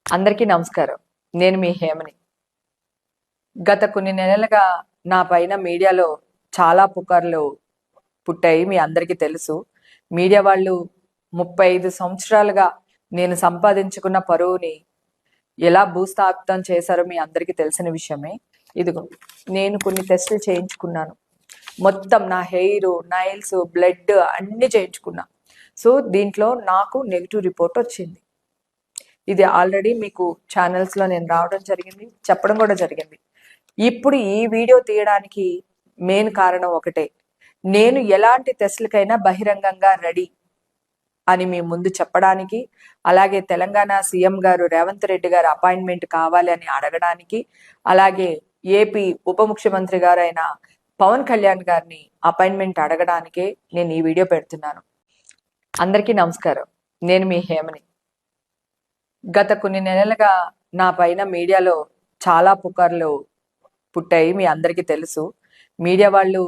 అందరికీ నమస్కారం. నేను మీ హేమని. గత కొన్ని నెలలుగా నా పైన మీడియాలో చాలా పుకార్లు పుట్టాయి. మీ అందరికీ తెలుసు. మీడియా వాళ్ళు 35 సంవత్సరాలుగా నేను సంపాదించుకున్న పరువుని ఎలా భూస్థాపితం చేశారో మీ అందరికీ తెలిసిన విషయమే. ఇదిగో నేను కొన్ని టెస్టులు చేయించుకున్నాను. మొత్తం నా హెయిర్, నైల్స్, బ్లడ్ అన్నీ చేయించుకున్నా. సో దీంట్లో నాకు నెగిటివ్ రిపోర్ట్ వచ్చింది. ఇది ఆల్రెడీ మీకు ఛానల్స్లో నేను రావడం జరిగింది, చెప్పడం కూడా జరిగింది. ఇప్పుడు ఈ వీడియో తీయడానికి మెయిన్ కారణం ఒకటే. నేను ఎలాంటి టెస్టులకైనా బహిరంగంగా రెడీ అని మీ ముందు చెప్పడానికి, అలాగే తెలంగాణ సీఎం గారు రేవంత్ రెడ్డి గారు అపాయింట్మెంట్ కావాలి అని అడగడానికి, అలాగే ఏపీ ఉప ముఖ్యమంత్రి గారైన పవన్ కళ్యాణ్ గారిని అపాయింట్మెంట్ అడగడానికే నేను ఈ వీడియో పెడుతున్నాను. అందరికీ నమస్కారం. నేను మీ హేమని. గత కొన్ని నెలలుగా నా పైన మీడియాలో చాలా పుకార్లు పుట్టాయి. మీ అందరికీ తెలుసు. మీడియా వాళ్ళు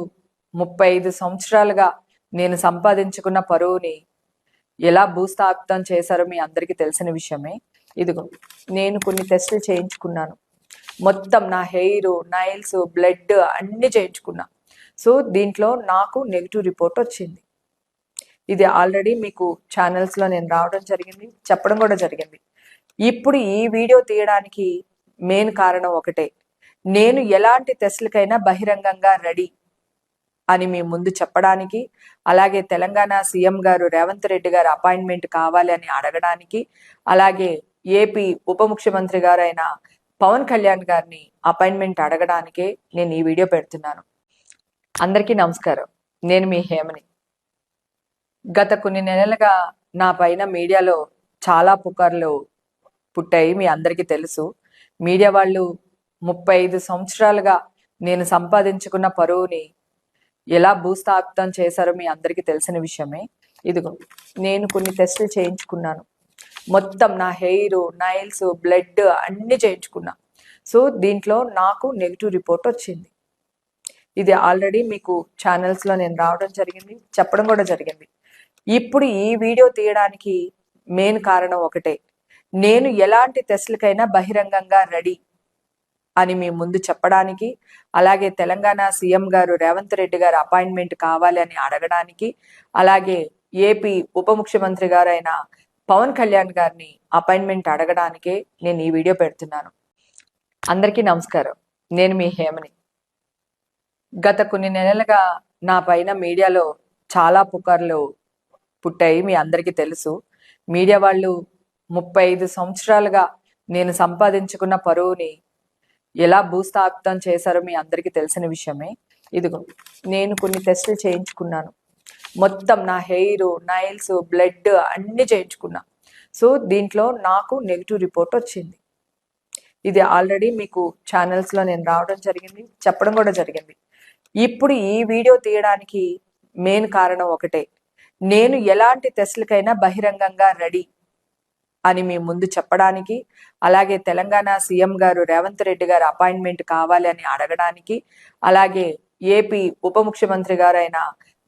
35 సంవత్సరాలుగా నేను సంపాదించుకున్న పరువుని ఎలా భూస్థాపితం చేశారో మీ అందరికీ తెలిసిన విషయమే. ఇదిగో నేను కొన్ని టెస్టులు చేయించుకున్నాను. మొత్తం నా హెయిర్, నైల్స్, బ్లడ్ అన్నీ చేయించుకున్నా. సో దీంట్లో నాకు నెగిటివ్ రిపోర్ట్ వచ్చింది. ఇది ఆల్రెడీ మీకు ఛానల్స్లో నేను రావడం జరిగింది, చెప్పడం కూడా జరిగింది. ఇప్పుడు ఈ వీడియో తీయడానికి మెయిన్ కారణం ఒకటే. నేను ఎలాంటి టెస్టులకైనా బహిరంగంగా రెడీ అని మీ ముందు చెప్పడానికి, అలాగే తెలంగాణ సీఎం గారు రేవంత్ రెడ్డి గారు అపాయింట్మెంట్ కావాలి అని అడగడానికి, అలాగే ఏపీ ఉప ముఖ్యమంత్రి గారైన పవన్ కళ్యాణ్ గారిని అపాయింట్మెంట్ అడగడానికే నేను ఈ వీడియో పెడుతున్నాను. అందరికీ నమస్కారం. నేను మీ హేమని. గత కొన్ని నెలలుగా నా పైన మీడియాలో చాలా పుకార్లు పుట్టాయి. మీ అందరికీ తెలుసు. మీడియా వాళ్ళు 35 సంవత్సరాలుగా నేను సంపాదించుకున్న పరువుని ఎలా భూస్థాపితం చేశారో మీ అందరికీ తెలిసిన విషయమే. ఇదిగో నేను కొన్ని టెస్టులు చేయించుకున్నాను. మొత్తం నా హెయిర్, నైల్స్, బ్లడ్ అన్నీ చేయించుకున్నా. సో దీంట్లో నాకు నెగిటివ్ రిపోర్ట్ వచ్చింది. ఇది ఆల్రెడీ మీకు ఛానల్స్లో నేను రావడం జరిగింది, చెప్పడం కూడా జరిగింది. ఇప్పుడు ఈ వీడియో తీయడానికి మెయిన్ కారణం ఒకటే. నేను ఎలాంటి టెస్టులకైనా బహిరంగంగా రెడీ అని మీ ముందు చెప్పడానికి, అలాగే తెలంగాణ సీఎం గారు రేవంత్ రెడ్డి గారు అపాయింట్మెంట్ కావాలి అని అడగడానికి, అలాగే ఏపీ ఉప ముఖ్యమంత్రి గారైన పవన్ కళ్యాణ్ గారిని అపాయింట్మెంట్ అడగడానికే నేను ఈ వీడియో పెడుతున్నాను. అందరికీ నమస్కారం. నేను మీ హేమని. గత కొన్ని నెలలుగా నా పైన మీడియాలో చాలా పుకార్లు పుట్టాయి. మీ అందరికీ తెలుసు. మీడియా వాళ్ళు 35 సంవత్సరాలుగా నేను సంపాదించుకున్న పరువుని ఎలా భూస్థాపితం చేశారో మీ అందరికీ తెలిసిన విషయమే. ఇదిగో నేను కొన్ని టెస్టులు చేయించుకున్నాను. మొత్తం నా హెయిర్, నైల్స్, బ్లడ్ అన్నీ చేయించుకున్నా. సో దీంట్లో నాకు నెగిటివ్ రిపోర్ట్ వచ్చింది. ఇది ఆల్రెడీ మీకు ఛానల్స్లో నేను రావడం జరిగింది, చెప్పడం కూడా జరిగింది. ఇప్పుడు ఈ వీడియో తీయడానికి మెయిన్ కారణం ఒకటే. నేను ఎలాంటి టెస్టులకైనా బహిరంగంగా రెడీ అని మీ ముందు చెప్పడానికి, అలాగే తెలంగాణ సీఎం గారు రేవంత్ రెడ్డి గారు అపాయింట్మెంట్ కావాలి అని అడగడానికి, అలాగే ఏపీ ఉప ముఖ్యమంత్రి గారైన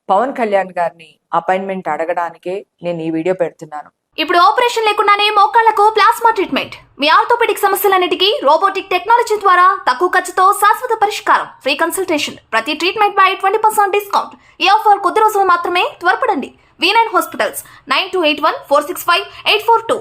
పవన్ కళ్యాణ్ గారిని అపాయింట్మెంట్ అడగడానికే నేను ఈ వీడియో పెడుతున్నాను. ఇప్పుడు ఆపరేషన్ లేకుండానే మోకాళ్లకు ప్లాస్మా ట్రీట్మెంట్. మీ ఆర్థోపెడిక్ సమస్యలన్నిటికీ రోబోటిక్ టెక్నాలజీ ద్వారా తక్కువ ఖర్చుతో శాశ్వత పరిష్కారం. Free consultation. ప్రతి ట్రీట్మెంట్ పై 20% డిస్కౌంట్. ఈ ఆఫర్ కొద్ది రోజులు మాత్రమే. త్వరపడండి. V9 hospitals 9281465842.